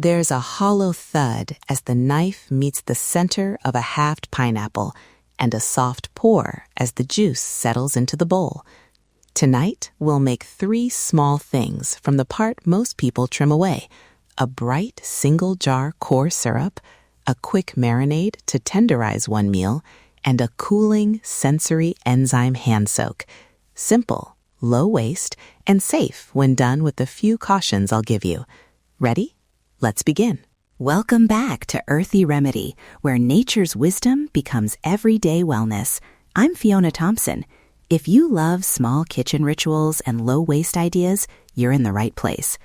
There's a hollow thud as the knife meets the center of a halved pineapple and a soft pour as the juice settles into the bowl. Tonight, we'll make 3 small things from the part most people trim away: a bright single-jar core syrup, a quick marinade to tenderize one meal, and a cooling, sensory enzyme hand soak. Simple, low waste, and safe when done with the few cautions I'll give you. Ready? Let's begin. Welcome back to Earthy Remedy, where nature's wisdom becomes everyday wellness. I'm Fiona Thompson. If you love small kitchen rituals and low-waste ideas, you're in the right place.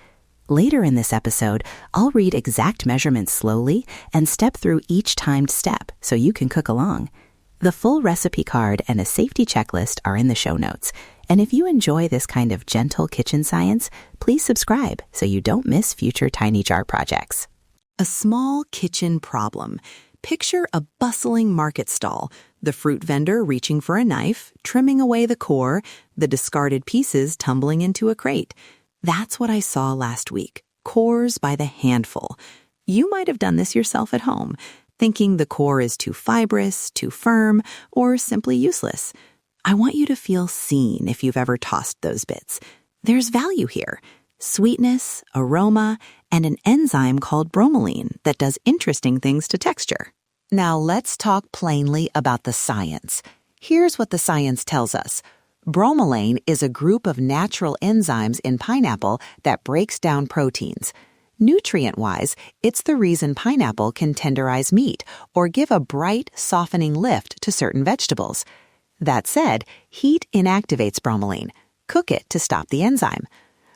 Later in this episode, I'll read exact measurements slowly and step through each timed step so you can cook along. The full recipe card and a safety checklist are in the show notes. And if you enjoy this kind of gentle kitchen science, please subscribe so you don't miss future Tiny Jar projects. A small kitchen problem. Picture a bustling market stall, the fruit vendor reaching for a knife, trimming away the core, the discarded pieces tumbling into a crate. That's what I saw last week, cores by the handful. You might have done this yourself at home, thinking the core is too fibrous, too firm, or simply useless. I want you to feel seen if you've ever tossed those bits. There's value here: sweetness, aroma, and an enzyme called bromelain that does interesting things to texture. Now let's talk plainly about the science. Here's what the science tells us. Bromelain is a group of natural enzymes in pineapple that breaks down proteins. Nutrient-wise, it's the reason pineapple can tenderize meat or give a bright, softening lift to certain vegetables. That said, heat inactivates bromelain. Cook it to stop the enzyme.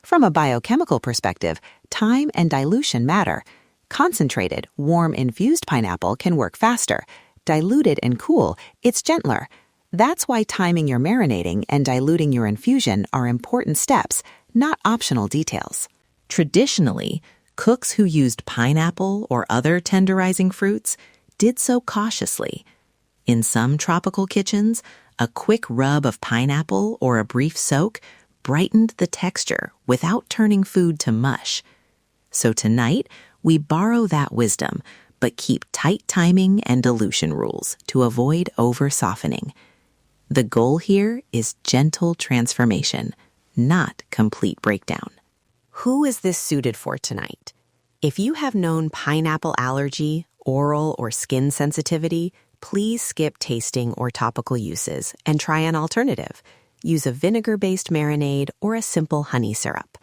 From a biochemical perspective, time and dilution matter. Concentrated, warm infused pineapple can work faster. Diluted and cool, it's gentler. That's why timing your marinating and diluting your infusion are important steps, not optional details. Traditionally, cooks who used pineapple or other tenderizing fruits did so cautiously. In some tropical kitchens, a quick rub of pineapple or a brief soak brightened the texture without turning food to mush. So tonight, we borrow that wisdom, but keep tight timing and dilution rules to avoid over-softening. The goal here is gentle transformation, not complete breakdown. Who is this suited for tonight? If you have known pineapple allergy, oral or skin sensitivity, please skip tasting or topical uses and try an alternative. Use a vinegar-based marinade or a simple honey syrup.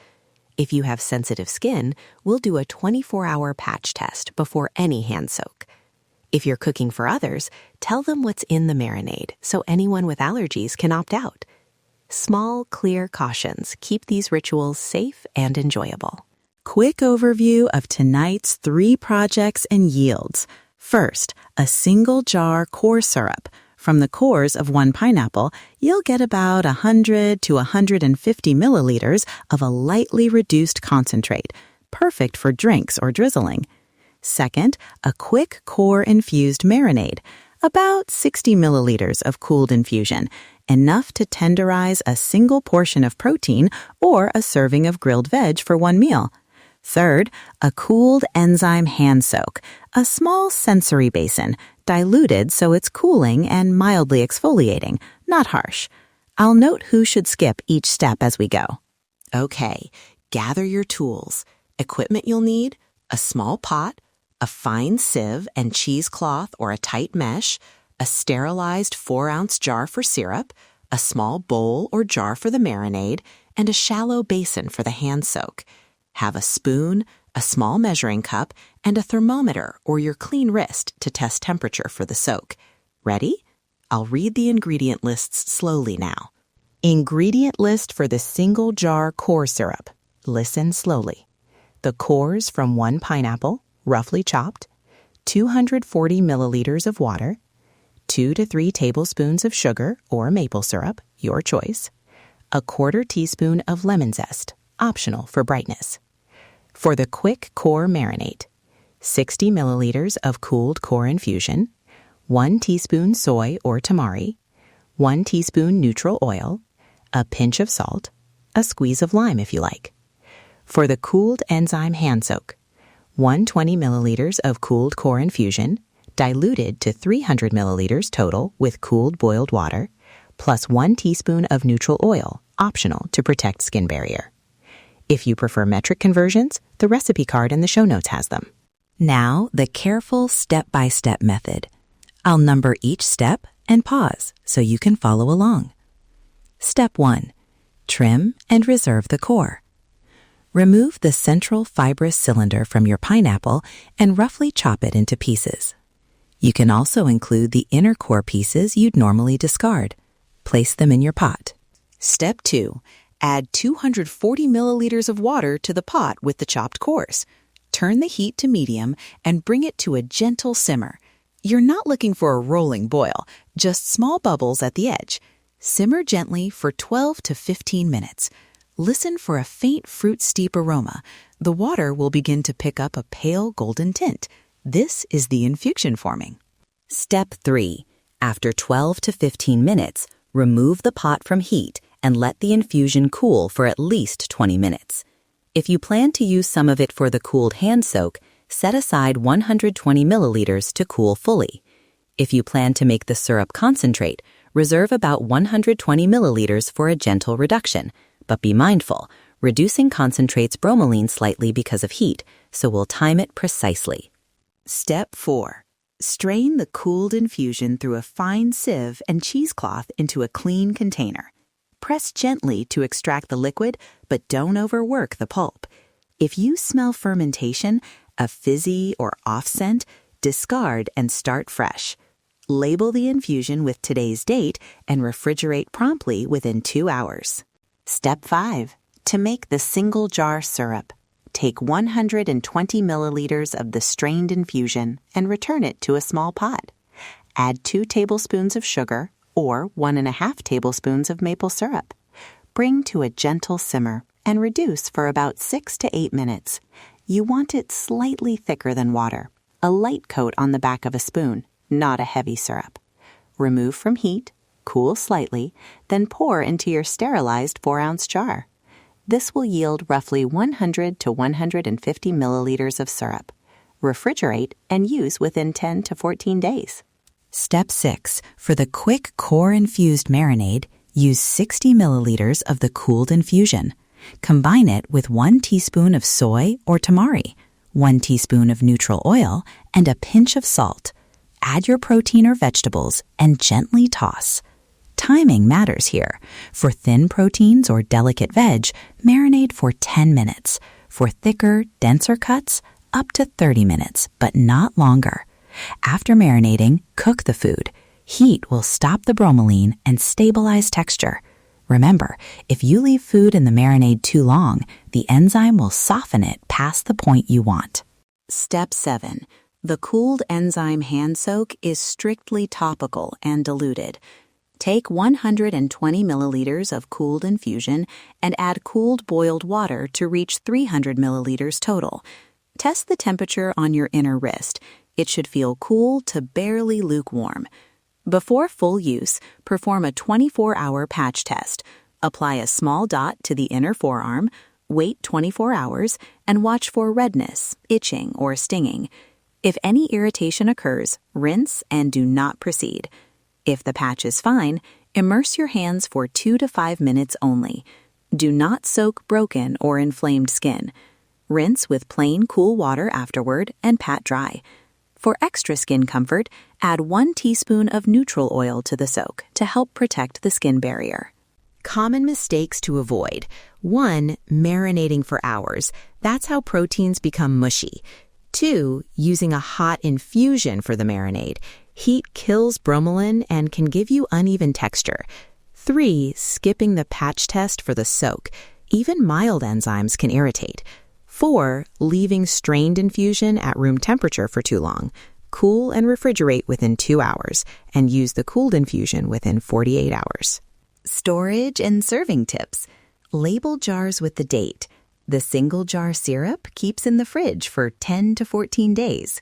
If you have sensitive skin, we'll do a 24-hour patch test before any hand soak. If you're cooking for others, tell them what's in the marinade so anyone with allergies can opt out. Small, clear cautions keep these rituals safe and enjoyable. Quick overview of tonight's 3 projects and yields. First, a single jar core syrup. From the cores of 1 pineapple, you'll get about 100 to 150 milliliters of a lightly reduced concentrate, perfect for drinks or drizzling. Second, a quick core infused marinade, about 60 milliliters of cooled infusion, enough to tenderize a single portion of protein or a serving of grilled veg for 1 meal. Third, a cooled enzyme hand soak, a small sensory basin, diluted so it's cooling and mildly exfoliating, not harsh. I'll note who should skip each step as we go. Okay, gather your tools. Equipment you'll need: a small pot, a fine sieve and cheesecloth or a tight mesh, a sterilized 4-ounce jar for syrup, a small bowl or jar for the marinade, and a shallow basin for the hand soak. Have a spoon, a small measuring cup, and a thermometer or your clean wrist to test temperature for the soak. Ready? I'll read the ingredient lists slowly now. Ingredient list for the single jar core syrup. Listen slowly. The cores from 1 pineapple, roughly chopped, 240 milliliters of water, 2 to 3 tablespoons of sugar or maple syrup, your choice, a 1/4 teaspoon of lemon zest, optional for brightness. For the quick core marinade, 60 milliliters of cooled core infusion, 1 teaspoon soy or tamari, 1 teaspoon neutral oil, a pinch of salt, a squeeze of lime if you like. For the cooled enzyme hand soak, 120 milliliters of cooled core infusion, diluted to 300 milliliters total with cooled boiled water, plus 1 teaspoon of neutral oil, optional to protect skin barrier. If you prefer metric conversions, the recipe card in the show notes has them. Now, the careful step-by-step method. I'll number each step and pause so you can follow along. Step 1. Trim and reserve the core. Remove the central fibrous cylinder from your pineapple and roughly chop it into pieces. You can also include the inner core pieces you'd normally discard. Place them in your pot. Step 2. Add 240 milliliters of water to the pot with the chopped cores. Turn the heat to medium and bring it to a gentle simmer. You're not looking for a rolling boil, just small bubbles at the edge. Simmer gently for 12 to 15 minutes. Listen for a faint fruit steep aroma. The water will begin to pick up a pale golden tint. This is the infusion forming. Step 3. After 12 to 15 minutes, remove the pot from heat and let the infusion cool for at least 20 minutes. If you plan to use some of it for the cooled hand soak, set aside 120 milliliters to cool fully. If you plan to make the syrup concentrate, reserve about 120 milliliters for a gentle reduction. But be mindful, reducing concentrates bromelain slightly because of heat, so we'll time it precisely. Step 4. Strain the cooled infusion through a fine sieve and cheesecloth into a clean container. Press gently to extract the liquid, but don't overwork the pulp. If you smell fermentation, a fizzy or off scent, discard and start fresh. Label the infusion with today's date and refrigerate promptly within 2 hours. Step 5. To make the single jar syrup, take 120 milliliters of the strained infusion and return it to a small pot. Add 2 tablespoons of sugar or 1.5 tablespoons of maple syrup. Bring to a gentle simmer and reduce for about 6 to 8 minutes. You want it slightly thicker than water, a light coat on the back of a spoon, not a heavy syrup. Remove from heat, cool slightly, then pour into your sterilized 4-ounce jar. This will yield roughly 100 to 150 milliliters of syrup. Refrigerate and use within 10 to 14 days. Step 6. For the quick core-infused marinade, use 60 milliliters of the cooled infusion. Combine it with 1 teaspoon of soy or tamari, 1 teaspoon of neutral oil, and a pinch of salt. Add your protein or vegetables and gently toss. Timing matters here. For thin proteins or delicate veg, marinate for 10 minutes. For thicker, denser cuts, up to 30 minutes, but not longer. After marinating, cook the food. Heat will stop the bromelain and stabilize texture. Remember, if you leave food in the marinade too long, the enzyme will soften it past the point you want. Step 7. The cooled enzyme hand soak is strictly topical and diluted. Take 120 milliliters of cooled infusion and add cooled boiled water to reach 300 milliliters total. Test the temperature on your inner wrist. It should feel cool to barely lukewarm. Before full use, perform a 24-hour patch test. Apply a small dot to the inner forearm, wait 24 hours, and watch for redness, itching, or stinging. If any irritation occurs, rinse and do not proceed. If the patch is fine, immerse your hands for 2 to 5 minutes only. Do not soak broken or inflamed skin. Rinse with plain cool water afterward and pat dry. For extra skin comfort, add 1 teaspoon of neutral oil to the soak to help protect the skin barrier. Common mistakes to avoid. 1. Marinating for hours. That's how proteins become mushy. 2. Using a hot infusion for the marinade. Heat kills bromelain and can give you uneven texture. 3. Skipping the patch test for the soak. Even mild enzymes can irritate. 4. Leaving strained infusion at room temperature for too long. Cool and refrigerate within 2 hours, and use the cooled infusion within 48 hours. Storage and serving tips. Label jars with the date. The single jar syrup keeps in the fridge for 10 to 14 days.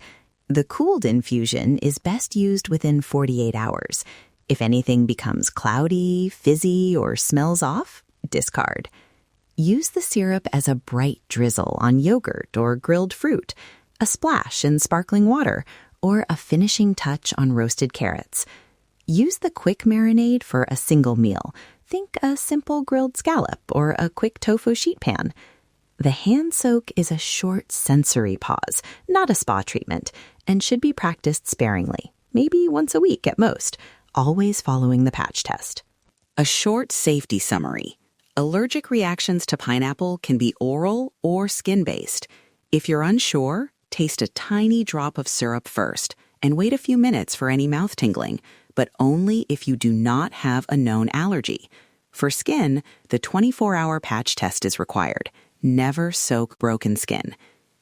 The cooled infusion is best used within 48 hours. If anything becomes cloudy, fizzy, or smells off, discard. Use the syrup as a bright drizzle on yogurt or grilled fruit. a splash in sparkling water, or a finishing touch on roasted carrots. Use the quick marinade for a single meal. Think a simple grilled scallop or a quick tofu sheet pan. The hand soak is a short sensory pause, not a spa treatment, and should be practiced sparingly, maybe once a week at most, always following the patch test. A short safety summary. Allergic reactions to pineapple can be oral or skin-based. If you're unsure, taste a tiny drop of syrup first and wait a few minutes for any mouth tingling, but only if you do not have a known allergy. For skin, the 24-hour patch test is required. Never soak broken skin.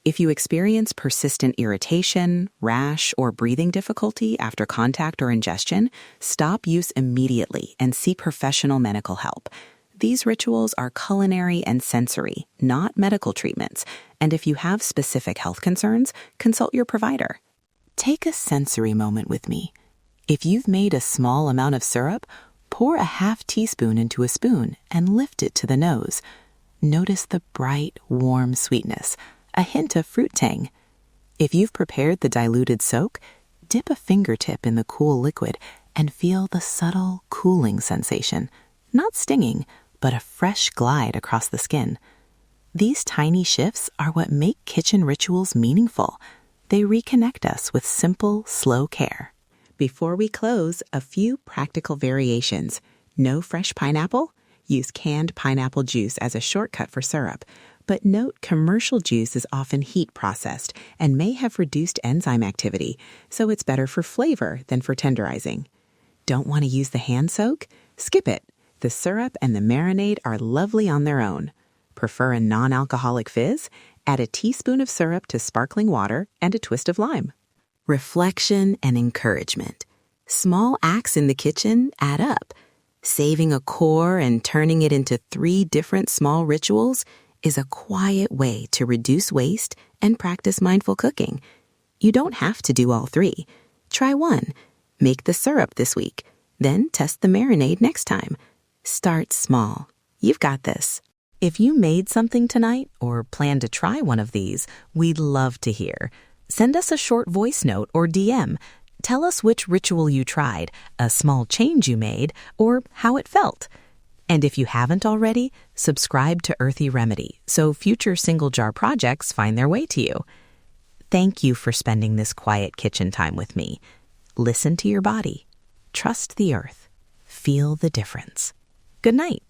If you experience persistent irritation, rash, or breathing difficulty after contact or ingestion, stop use immediately and seek professional medical help. These rituals are culinary and sensory, not medical treatments, and if you have specific health concerns, consult your provider. Take a sensory moment with me. If you've made a small amount of syrup, pour a half teaspoon into a spoon and lift it to the nose. Notice the bright, warm sweetness, a hint of fruit tang. If you've prepared the diluted soak, dip a fingertip in the cool liquid and feel the subtle cooling sensation, not stinging, but a fresh glide across the skin. These tiny shifts are what make kitchen rituals meaningful. They reconnect us with simple, slow care. Before we close, a few practical variations. No fresh pineapple? Use canned pineapple juice as a shortcut for syrup. But note commercial juice is often heat processed and may have reduced enzyme activity, so it's better for flavor than for tenderizing. Don't want to use the hand soak? Skip it. The syrup and the marinade are lovely on their own. Prefer a non-alcoholic fizz? Add a teaspoon of syrup to sparkling water and a twist of lime. Reflection and encouragement. Small acts in the kitchen add up. Saving a core and turning it into 3 different small rituals is a quiet way to reduce waste and practice mindful cooking. You don't have to do all 3. Try one. Make the syrup this week. Then test the marinade next time. Start small. You've got this. If you made something tonight or plan to try one of these, we'd love to hear. Send us a short voice note or DM. Tell us which ritual you tried, a small change you made, or how it felt. And if you haven't already, subscribe to Earthy Remedy so future single jar projects find their way to you. Thank you for spending this quiet kitchen time with me. Listen to your body. Trust the earth. Feel the difference. Good night.